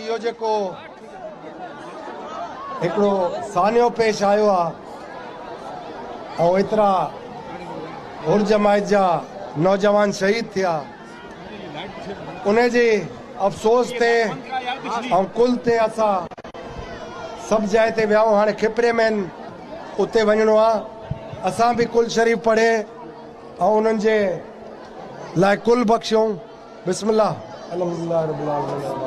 इहो जेको हिकिड़ो सानियो पेश आयो आहे ऐं एतिरा हुर जमायत जा नौजवान शहीद थिया उन जे अफ़सोस ते ऐं कुल ते असां सभु जाइ ते विया हाणे खिपरे में उते वञिणो आहे असां बि कुल शरीफ़ पढ़े ऐं उन्हनि जे लाइ कुल बख़्शियूं बिस्मिल्लाह अल्हम्दुलिल्लाह रब्बिल आलमीन।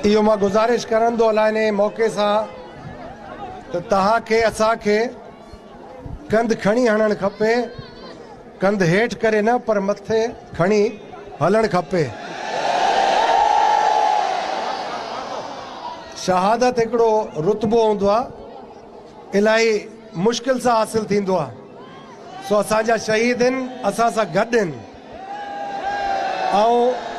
इहो मां गुज़ारिश करंदो अलाए मौक़े सां त तव्हांखे असांखे कंध खणी हणणु खपे कंध हेठि करे न पर मथे खणी हलणु खपे। शहादत हिकिड़ो रुतबो हूंदो आहे इलाही मुश्किल सां हासिल थींदो आहे सो असांजा शहीद आहिनि असां सां गॾु आहिनि ऐं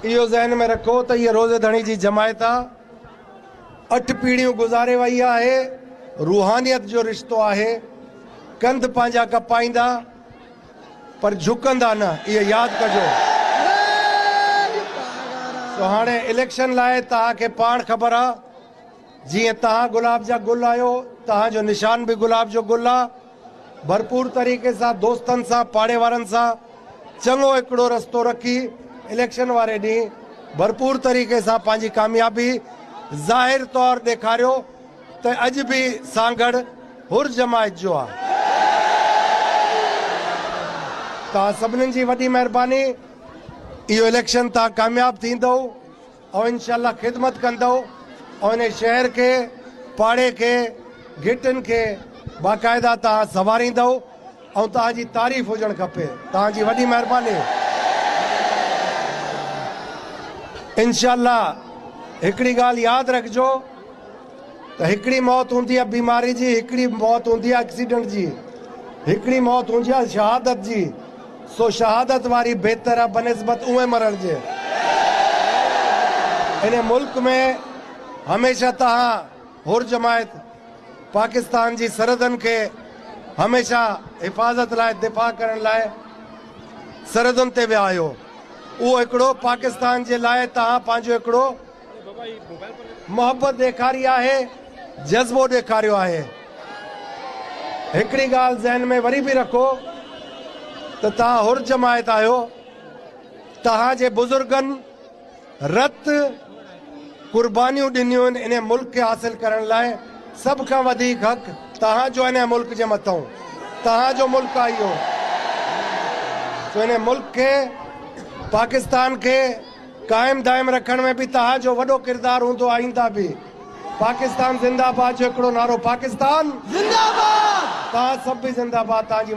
इहो ज़हन में रखो त इहा रोज़ेधणी जी जमायत आहे 8 पीढ़ियूं गुज़ारे वई आहे रूहानियत जो रिश्तो आहे कंध पंहिंजा कपाईंदा पर झुकंदा न इहो यादि कजो। तो हाणे इलेक्शन लाइ तव्हांखे पाण ख़बर आहे जीअं तव्हां गुलाब जा गुल आहियो तव्हांजो निशान बि गुलाब जो गुल आहे भरपूर तरीक़े सां दोस्तनि सां पाड़े वारनि सां चङो हिकिड़ो रस्तो रखी इलेक्शन वारे ॾींहुं भरपूर तरीक़े सां पंहिंजी कामयाबी ज़ाहिर तौरु ॾेखारियो त अॼु बि सांगड़ हुर जमायत जो आहे। तव्हां सभिनीनि जी वॾी महिरबानी इहो इलेक्शन तव्हां कामयाबु थींदो ऐं इंशाअल्लाह ख़िदमत कंदो ऐं इन शहर खे पाड़े खे घिटनि खे बाक़ाइदा तव्हां संवारींदो ऐं तव्हांजी तारीफ़ हुजणु खपे। तव्हांजी वॾी महिरबानी। इंशाअल्लाह हिकिड़ी ॻाल्हि यादि रखिजो त हिकिड़ी मौत हूंदी आहे बीमारी जी हिकिड़ी मौत हूंदी आहे एक्सीडेंट जी हिकिड़ी मौत हूंदी आहे शहादत जी सो शहादत वारी बहितर आहे बनिस्बत उहे मरण जे। इन मुल्क में हमेशह तव्हां हुर जमायत पाकिस्तान जी सरहदनि खे हमेशह हिफ़ाज़त लाइ दिफ़ा करण लाइ सरहदुनि ते विया आहियो उहो हिकिड़ो पाकिस्तान जे लाइ तव्हां पंहिंजो हिकिड़ो मोहबत ॾेखारी आहे जज़्बो ॾेखारियो आहे। हिकिड़ी ॻाल्हि ज़हन में वरी बि रखो त तव्हां हुर जमायत आहियो तव्हांजे बुज़ुर्गनि रत कुर्बानियूं ॾिनियूं आहिनि इन मुल्क खे हासिल करण लाइ सभ खां वधीक हक़ तव्हांजो इन मुल्क जे मथां तव्हांजो मुल्क आहे इहो सो इन मुल्क खे पाकिस्तान के कायम दायम रखण में भी तव्हांजो वॾो किरदार हूंदो आईंदा भी। पाकिस्तान जिंदाबाद जो हिकिड़ो नारो पाकिस्तान जिंदाबाद तव्हां सभु भी जिंदाबाद। तव्हांजी